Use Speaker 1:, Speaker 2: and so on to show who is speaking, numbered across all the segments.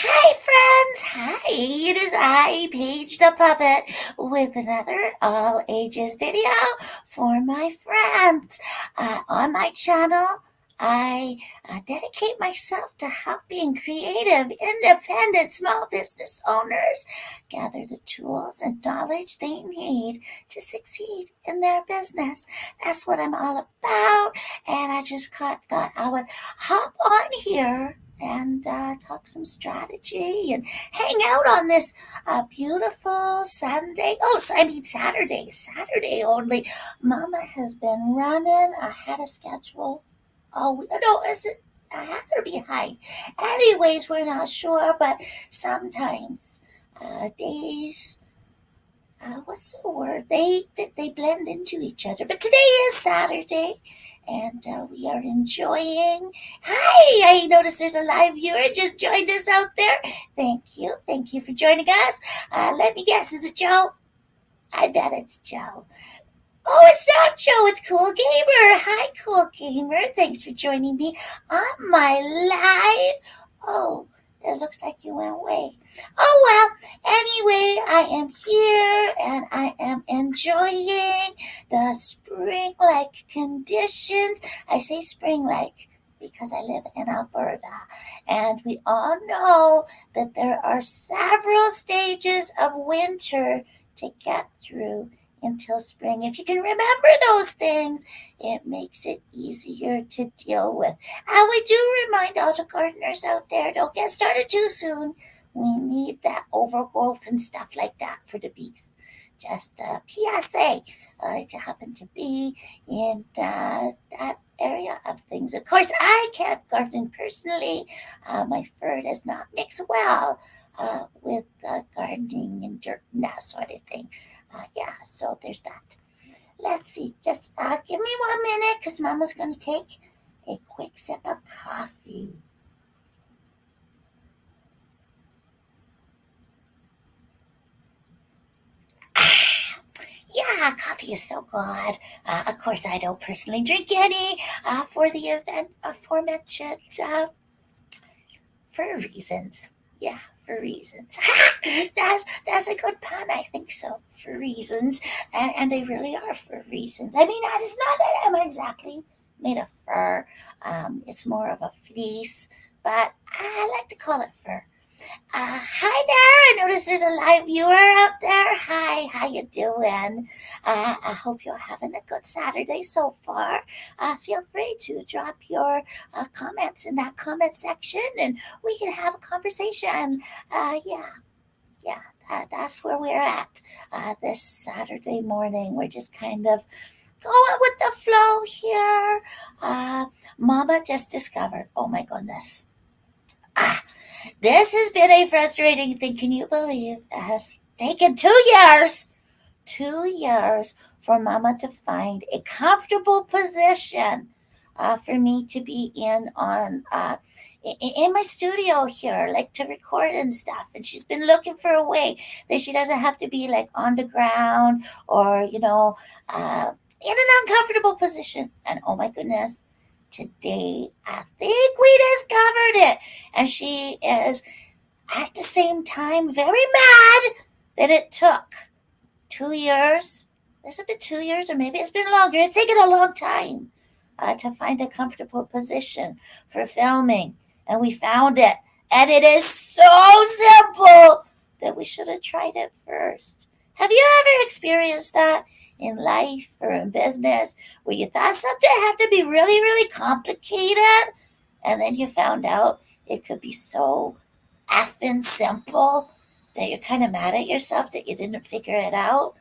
Speaker 1: Hi, friends! Hi, it is I, Paige the Puppet, with another all ages video for my friends. On my channel, I dedicate myself to helping creative, independent small business owners gather the tools and knowledge they need to succeed in their business. That's what I'm all about, and I just thought I would hop on here and talk some strategy and hang out on this beautiful Sunday. Oh, so, I mean Saturday. Saturday only. Mama has been running ahead of schedule. Oh, no, is it? I had her behind. Anyways, we're not sure, but sometimes days what's the word? They blend into each other. But today is Saturday, and we are enjoying. Hi! I noticed there's a live viewer just joined us out there. Thank you for joining us. Let me guess, is it Joe? I bet it's Joe. Oh, it's not Joe. It's Cool Gamer. Hi, Cool Gamer. Thanks for joining me on my live. Oh, it looks like you went away. Oh, well, anyway, I am here and I am enjoying the spring like conditions. I say spring like because I live in Alberta. And we all know that there are several stages of winter to get through until spring. If you can remember those things, it makes it easier to deal with. And we do remind all the gardeners out there, don't get started too soon. We need that overgrowth and stuff like that for the bees. Just a PSA if you happen to be in that area of things. Of course, I can't garden personally. My fur does not mix well with gardening and dirt and that sort of thing. Yeah, so there's that. Let's see, just give me 1 minute because Mama's going to take a quick sip of coffee. Yeah, coffee is so good. Of course, I don't personally drink any for the event aforementioned for reasons. Yeah, for reasons. that's a good pun. I think so. For reasons, and they really are for reasons. I mean, it's not that I'm exactly made of fur. It's more of a fleece, but I like to call it fur. Hi there. I notice there's a live viewer out there. Hi, how you doing? I hope you're having a good Saturday so far. Feel free to drop your comments in that comment section, and we can have a conversation. Yeah, that's where we're at this Saturday morning. We're just kind of going with the flow here. Mama just discovered. Oh my goodness. Ah, this has been a frustrating thing. Can you believe it has taken 2 years? 2 years for Mama to find a comfortable position for me to be in on in my studio here, like to record and stuff. And she's been looking for a way that she doesn't have to be like on the ground or in an uncomfortable position. And oh my goodness, today I think we discovered it, and she is at the same time very mad that it took 2 years. Has it been 2 years or maybe it's been longer? It's taken a long time to find a comfortable position for filming. And we found it. And it is so simple that we should have tried it first. Have you ever experienced that in life or in business where you thought something had to be really, really complicated? And then you found out it could be so effing simple that you're kind of mad at yourself that you didn't figure it out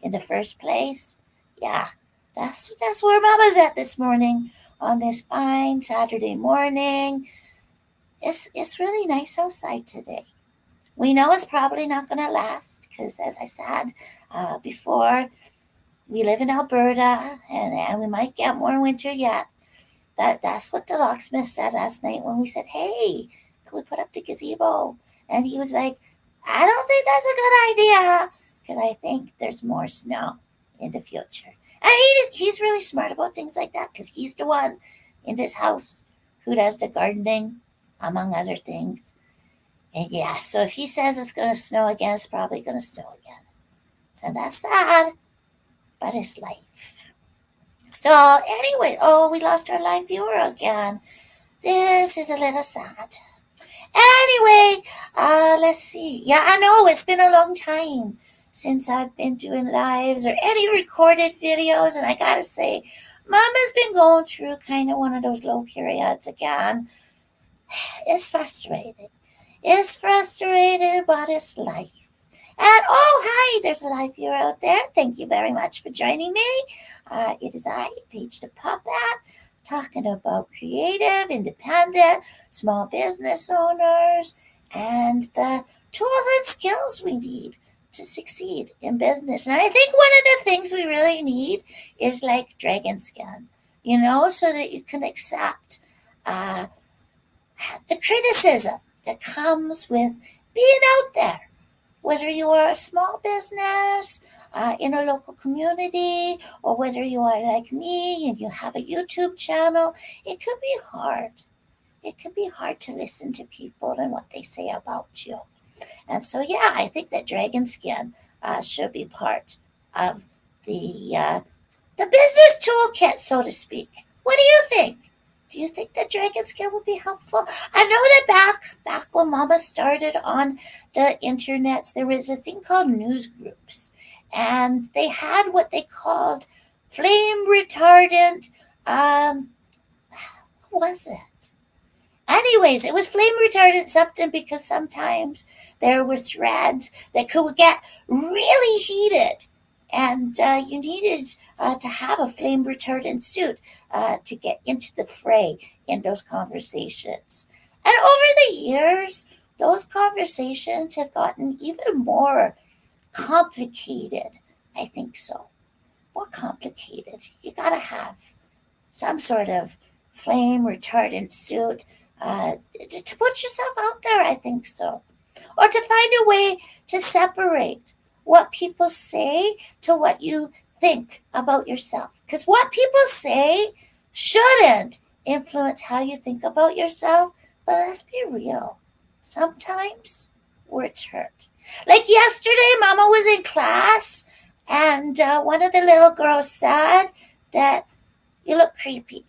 Speaker 1: in the first place. Yeah, that's where Mama's at this morning on this fine Saturday morning. It's really nice outside today. We know it's probably not going to last because, as I said before, we live in Alberta and we might get more winter yet. That's what the locksmith said last night when we said, "Hey, can we put up the gazebo?" And he was like, "I don't think that's a good idea because I think there's more snow in the future." And he's really smart about things like that because he's the one in this house who does the gardening, among other things. And yeah, so if he says it's going to snow again, it's probably going to snow again. And that's sad, but it's life. So, anyway, oh, we lost our live viewer again. This is a little sad. Anyway, let's see. Yeah, I know it's been a long time since I've been doing lives or any recorded videos, and I gotta say, Mama's been going through kind of one of those low periods again. It's frustrating. It's frustrating, but it's life. And oh, hi, there's a live viewer out there. Thank you very much for joining me. It is I, Paige the Puppet, talking about creative, independent, small business owners, and the tools and skills we need to succeed in business. And I think one of the things we really need is like dragon skin, so that you can accept uh, the criticism that comes with being out there, whether you are a small business in a local community, or whether you are like me and you have a YouTube channel. It could be hard. It can be hard to listen to people and what they say about you. And so, yeah, I think that dragon skin should be part of the business toolkit, so to speak. What do you think? Do you think that dragon skin would be helpful? I know that back when Mama started on the internet, there was a thing called news groups, and they had what they called flame retardant. What was it? Anyways, it was flame retardant something because sometimes there were threads that could get really heated, and you needed to have a flame retardant suit to get into the fray in those conversations. And over the years, those conversations have gotten even more complicated. I think so. More complicated. You gotta have some sort of flame retardant suit to put yourself out there. I think so. Or to find a way to separate what people say to what you think about yourself. Because what people say shouldn't influence how you think about yourself. But let's be real. Sometimes words hurt. Like yesterday, Mama was in class, and one of the little girls said that you look creepy.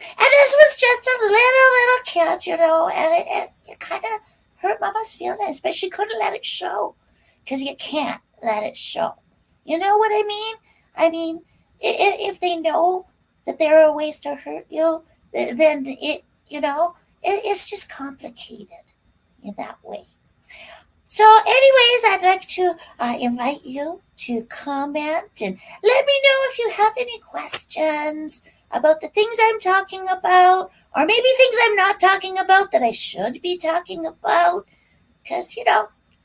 Speaker 1: And this was just a little kid, and it kind of hurt Mama's feelings, but she couldn't let it show because you can't let it show. You know what I mean? I mean, if they know that there are ways to hurt you, then it's just complicated in that way. So, anyways, I'd like to invite you to comment and let me know if you have any questions about the things I'm talking about, or maybe things I'm not talking about that I should be talking about, because,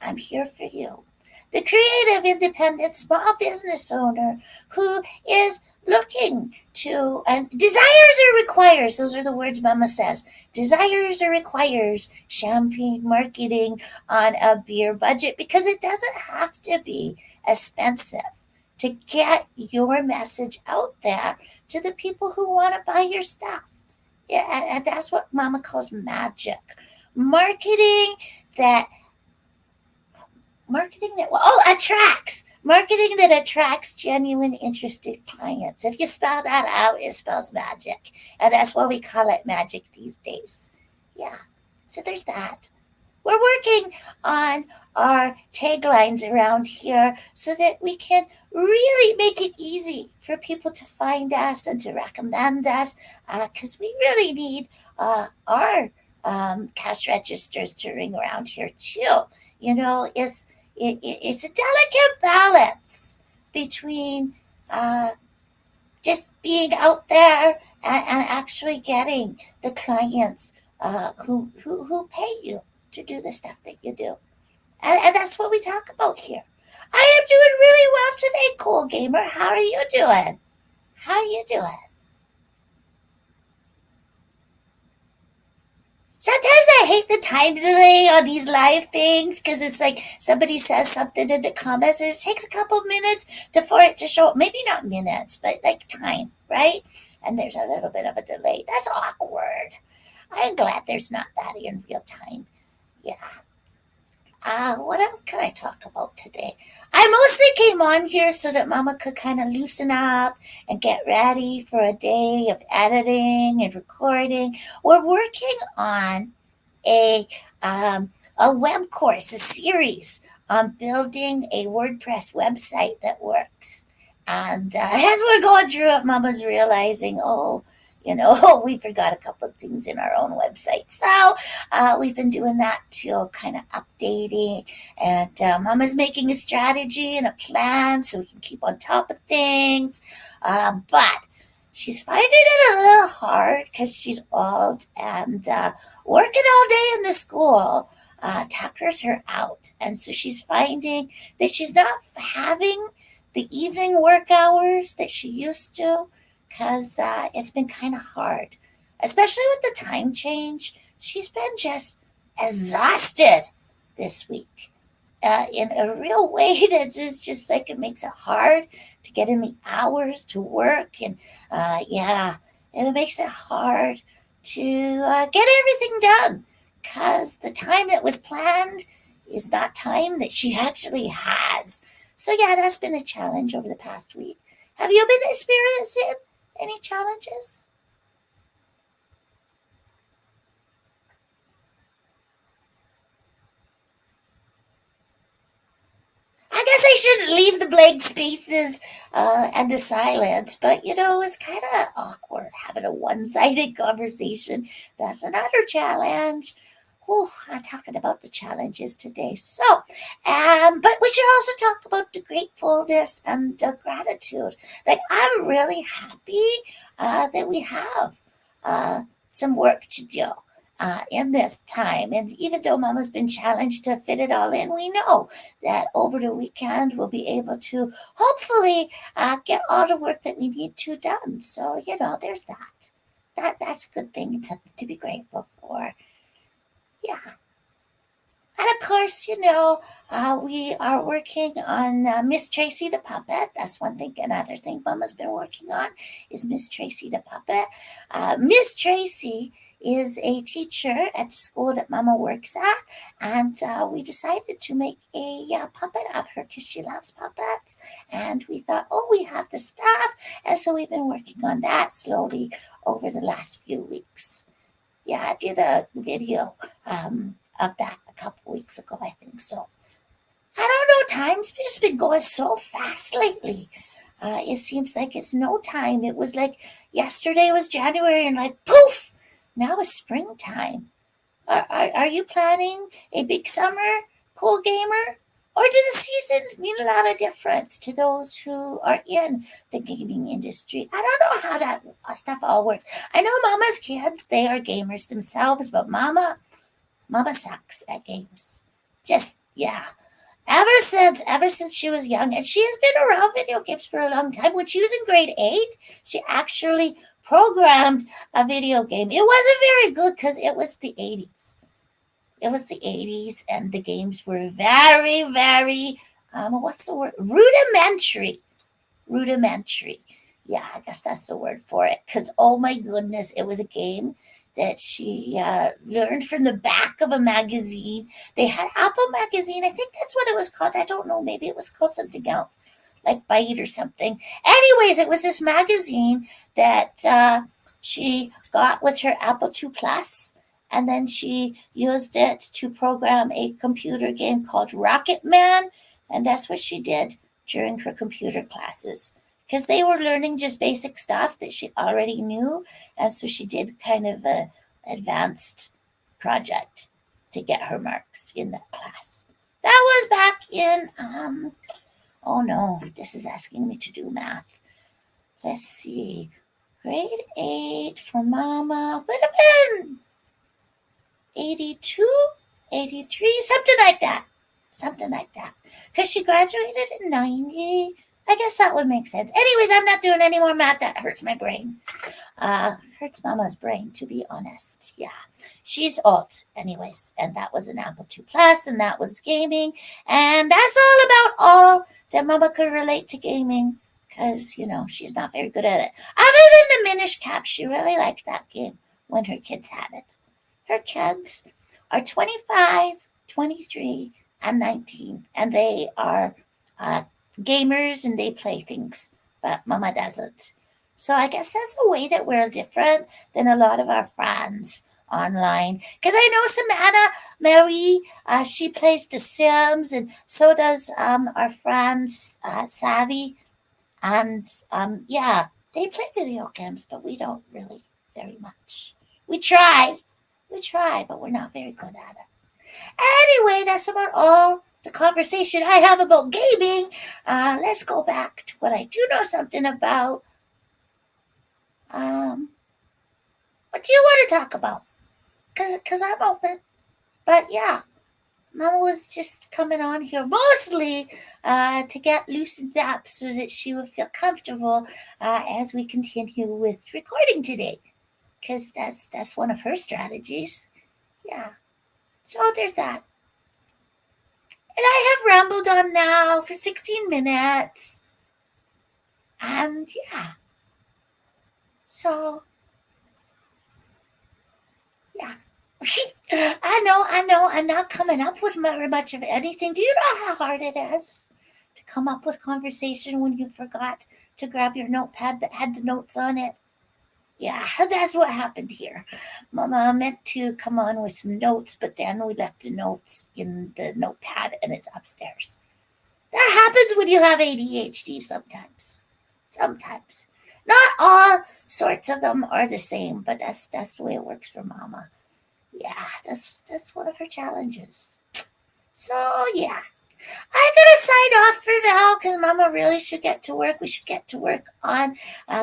Speaker 1: I'm here for you. The creative, independent, small business owner who is looking to, and desires or requires, those are the words Mama says, desires or requires champagne marketing on a beer budget, because it doesn't have to be expensive to get your message out there to the people who want to buy your stuff. Yeah, and that's what Mama calls magic. Marketing that attracts. Marketing that attracts genuine interested clients. If you spell that out, it spells magic. And that's why we call it magic these days. Yeah. So there's that. We're working on our taglines around here so that we can really make it easy for people to find us and to recommend us, because we really need our cash registers to ring around here too. It's a delicate balance between just being out there and actually getting the clients who pay you to do the stuff that you do. And that's what we talk about here. I am doing really well today, Cool Gamer. How are you doing? How are you doing? Sometimes I hate the time delay on these live things because it's like somebody says something in the comments and it takes a couple minutes for it to show up. Maybe not minutes, but like time, right? And there's a little bit of a delay. That's awkward. I'm glad there's not that in real time. Yeah. What else can I talk about today? I mostly came on here so that Mama could kind of loosen up and get ready for a day of editing and recording. We're working on a a web course, a series on building a WordPress website that works. And as we're going through it, Mama's realizing, oh, we forgot a couple of things in our own website. So we've been doing that too, kind of updating. And Mama's making a strategy and a plan so we can keep on top of things. But she's finding it a little hard because she's old and working all day in the school tuckers her out. And so she's finding that she's not having the evening work hours that she used to because it's been kind of hard, especially with the time change. She's been just exhausted this week. In a real way that is just like it makes it hard to get in the hours to work and yeah, and it makes it hard to get everything done because the time that was planned is not time that she actually has. So yeah, that's been a challenge over the past week. Have you been experiencing any challenges? I guess I shouldn't leave the blank spaces and the silence, but it's kind of awkward having a one sided conversation. That's another challenge. Whew, I'm talking about the challenges today. So, but we should also talk about the gratefulness and the gratitude. Like, I'm really happy that we have some work to do in this time. And even though Mama's been challenged to fit it all in, we know that over the weekend we'll be able to hopefully get all the work that we need to done. So there's that. That's a good thing and something to be grateful for. Yeah. And of course, we are working on Miss Tracy the puppet. That's one thing. Another thing Mama's been working on is Miss Tracy the puppet. Miss Tracy is a teacher at the school that Mama works at, and we decided to make a puppet of her because she loves puppets. And we thought, oh, we have the stuff, and so we've been working on that slowly over the last few weeks. Yeah, I did a video of that a couple weeks ago, I think so. I don't know, time's just been going so fast lately. It seems like it's no time. It was like yesterday was January and like poof, now it's springtime. Are you planning a big summer, cool gamer? Or do the seasons mean a lot of difference to those who are in the gaming industry? I don't know how that stuff all works. I know Mama's kids, they are gamers themselves, but Mama sucks at games. Just yeah. Ever since she was young, and she has been around video games for a long time. When she was in grade 8, she actually programmed a video game. It wasn't very good because it was the 80s. It was the 80s, and the games were very, very what's the word? Rudimentary. Yeah, I guess that's the word for it. Because, oh my goodness, it was a game that she learned from the back of a magazine. They had Apple Magazine. I think that's what it was called. I don't know. Maybe it was called something else, like Bite or something. Anyways, it was this magazine that she got with her Apple II Plus. And then she used it to program a computer game called Rocket Man. And that's what she did during her computer classes because they were learning just basic stuff that she already knew. And so she did kind of a advanced project to get her marks in that class. That was back in oh no, this is asking me to do math. Let's see. Grade 8 for Mama would have been 82, 83, something like that. Something like that. Because she graduated in 90. I guess that would make sense. Anyways, I'm not doing any more math. That hurts my brain. Hurts Mama's brain, to be honest. Yeah. She's old, anyways. And that was an Apple II Plus, and that was gaming. And that's all about all that Mama could relate to gaming. Because, she's not very good at it. Other than the Minish Cap, she really liked that game when her kids had it. Her kids are 25, 23, and 19, and they are uh, gamers and they play things, but Mama doesn't. So I guess that's a way that we're different than a lot of our friends online. Because I know Samantha Mary, she plays The Sims, and so does our friends Savvy. And yeah, they play video games, but we don't really very much. We try, but we're not very good at it. Anyway, that's about all the conversation I have about gaming. Let's go back to what I do know something about. Um, what do you want to talk about? Cause I'm open. But yeah, Mama was just coming on here mostly to get loosened up so that she would feel comfortable as we continue with recording today. Cause that's one of her strategies. Yeah. So there's that. And I have rambled on now for 16 minutes. And yeah. So yeah. I know. I'm not coming up with very much of anything. Do you know how hard it is to come up with conversation when you forgot to grab your notepad that had the notes on it? Yeah, that's what happened here. Mama meant to come on with some notes, but then we left the notes in the notepad and it's upstairs. That happens when you have ADHD sometimes. Sometimes. Not all sorts of them are the same, but that's the way it works for Mama. Yeah, that's one of her challenges. So yeah, I'm gonna sign off for now because Mama really should get to work. We should get to work on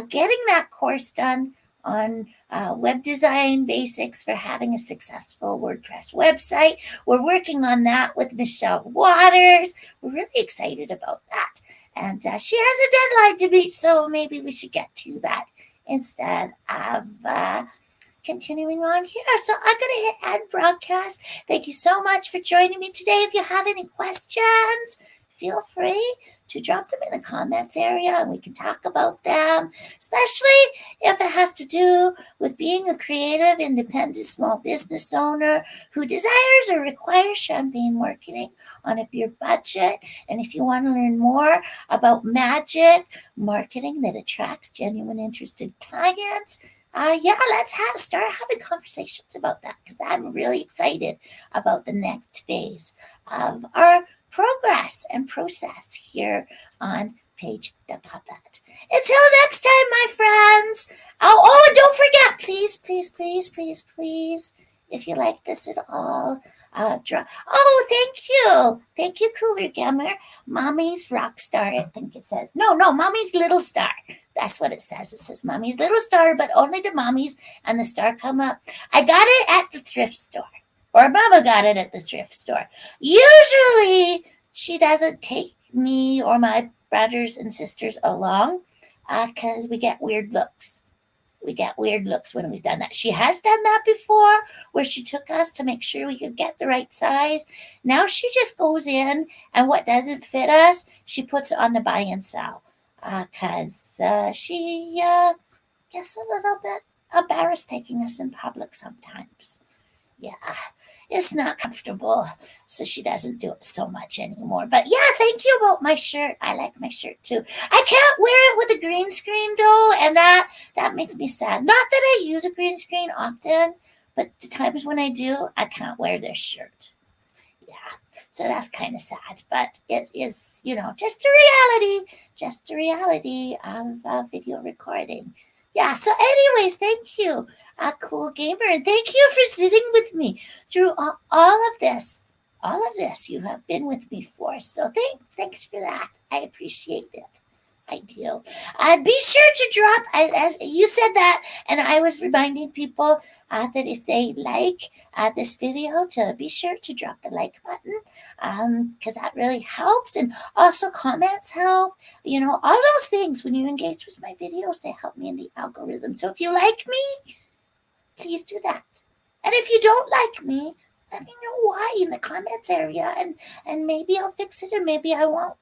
Speaker 1: getting that course done on web design basics for having a successful WordPress website. We're working on that with Michelle Waters. We're really excited about that. And she has a deadline to meet, so maybe we should get to that instead of continuing on here. So I'm going to hit end broadcast. Thank you so much for joining me today. If you have any questions, feel free to drop them in the comments area and we can talk about them, especially if it has to do with being a creative, independent small business owner who desires or requires champagne marketing on a beer budget. And if you want to learn more about magic marketing that attracts genuine interested clients, yeah, let's start having conversations about that because I'm really excited about the next phase of our progress and process here on Page the Puppet. Until next time, my friends. Oh, and don't forget, please, if you like this at all, oh, thank you, Cooler Gamer. Mommy's rock star, I think it says. No, Mommy's little star. That's what it says. It says Mommy's little star, but only the mommies and the star come up. I got it at the thrift store, or Mama got it at the thrift store. Usually, she doesn't take me or my brothers and sisters along because we get weird looks. We get weird looks when we've done that. She has done that before where she took us to make sure we could get the right size. Now she just goes in and what doesn't fit us, she puts it on the buy and sell because she gets a little bit embarrassed taking us in public sometimes. Yeah, it's not comfortable, so she doesn't do it so much anymore. But yeah, thank you about my shirt. I like my shirt too. I can't wear it with a green screen though, and that makes me sad. Not that I use a green screen often, but the times when I do, I can't wear this shirt. Yeah, so that's kind of sad, but it is, just a reality of video recording. Yeah, so anyways, thank you, Cool Gamer, and thank you for sitting with me through all of this. All of this you have been with me for. So thanks for that. I appreciate it. I do. Be sure to drop, as you said that, and I was reminding people that if they like this video, to be sure to drop the like button because that really helps. And also comments help. All those things when you engage with my videos, they help me in the algorithm. So if you like me, please do that. And if you don't like me, let me know why in the comments area, and maybe I'll fix it, or maybe I won't.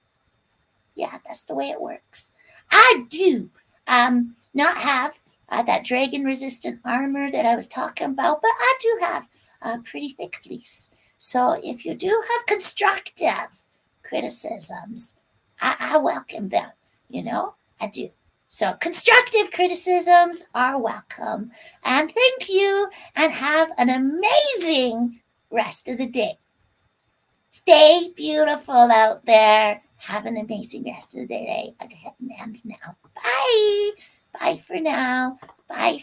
Speaker 1: Yeah, that's the way it works. I do not have that dragon resistant armor that I was talking about, but I do have a pretty thick fleece. So if you do have constructive criticisms, I welcome them, you know, I do. So constructive criticisms are welcome. And thank you, and have an amazing rest of the day. Stay beautiful out there. Have an amazing rest of the day. Okay, and now. Bye. Bye for now. Bye